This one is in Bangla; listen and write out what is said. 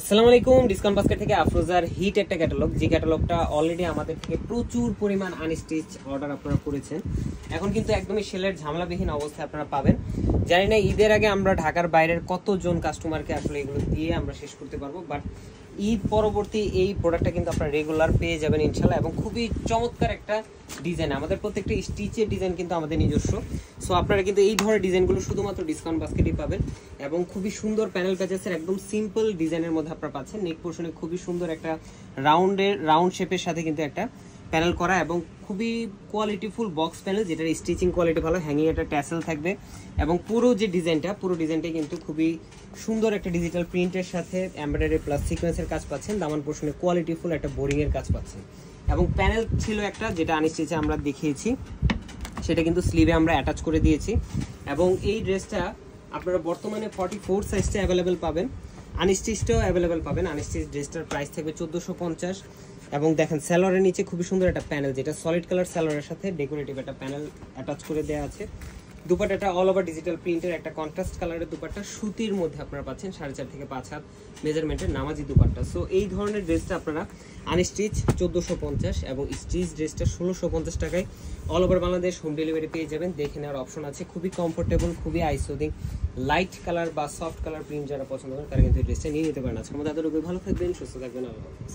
আসসালামু আলাইকুম। ডিসকাউন্ট বাস্কেট থেকে আফরোজার হিট একটা ক্যাটালগ, যে ক্যাটালগটা অলরেডি আমাদের থেকে প্রচুর পরিমাণ আনস্টিচ অর্ডার আপনারা করেছেন। এখন কিন্তু একদমই সেলের ঝামেলাবিহীন অবস্থায় আপনারা পাবেন। জানি না ঈদের আগে আমরা ঢাকার বাইরের কতজন কাস্টমারকে আসলে এগুলো দিয়ে আমরা শেষ করতে পারবো, বাট ঈদ পরবর্তী এই প্রোডাক্টটা কিন্তু আপনারা রেগুলার পেয়ে যাবেন ইনশাল্লাহ। এবং খুবই চমৎকার একটা ডিজাইন, আমাদের প্রত্যেকটা স্টিচের ডিজাইন কিন্তু আমাদের নিজস্ব। সো আপনারা কিন্তু এই ধরনের ডিজাইনগুলো শুধুমাত্র ডিসকাউন্ট বাস্কেটই পাবেন। এবং খুবই সুন্দর প্যানেল প্যাচেসের একদম সিম্পল ডিজাইনের মধ্যে আপনারা পাচ্ছেন। নেক পোর্শনে খুবই সুন্দর একটা রাউন্ড শেপের সাথে কিন্তু একটা প্যানেল করা এবং খুবই কোয়ালিটিফুল বক্স প্যানেল, যেটার স্টিচিং কোয়ালিটি ভালো, হ্যাঙ্গিং একটা ট্যাসেল থাকবে। এবং পুরো ডিজাইনটাই কিন্তু খুবই সুন্দর একটা ডিজিটাল প্রিন্টের সাথে এমব্রয়ডারি প্লাস সিকোয়েন্সের কাজ পাচ্ছেন। দামান পোর্শনে কোয়ালিটিফুল একটা বোরিং এর কাজ পাচ্ছেন। এবং প্যানেল ছিল একটা, যেটা আনস্টিচে আমরা দেখিয়েছি, সেটা কিন্তু স্লিভে আমরা অ্যাটাচ করে দিয়েছি। এবং এই ড্রেসটা আপনারা বর্তমানে 44 সাইজটা অ্যাভেলেবেল পাবেন, আনস্টিচটাও অ্যাভেলেবেল পাবেন। আনস্টিচ ড্রেসটার প্রাইস থাকবে 1450। এবং দেখেন স্যালোয়ারের নিচে খুবই সুন্দর একটা প্যানেল, যেটা সলিড কালার স্যালোয়ারের সাথে ডেকোরেটিভ একটা প্যানেল অ্যাটাচ করে দেওয়া আছে। দুপাট্টাটা অল ওভার ডিজিটাল প্রিন্টের একটা কন্ট্রাস্ট কালারের দুপাট্টা, সুতির মধ্যে আপনারা পাচ্ছেন 4.5 থেকে 5 হাত মেজারমেন্টের নামাজি দুপাট্টা। সো এই ধরনের ড্রেসটা আপনারা আনস্টিচ 1450 এবং স্টিচ ড্রেসটা 1650 টাকায় all over Bangladesh home delivery পেয়ে যাবেন। দেখে নেওয়ার অপশন আছে, খুবই কমফোর্টেবল, খুবই আইসোদিং, লাইট কালার বা সফট কালার প্রিন্ট যারা পছন্দ করেন তারা কিন্তু এই ড্রেসটা নিয়ে নিতে পারেন। আজকের মধ্যে এতটুকু, ভালো থাকবেন, সুস্থ থাকবেন, আল্লাহ হাফেজ।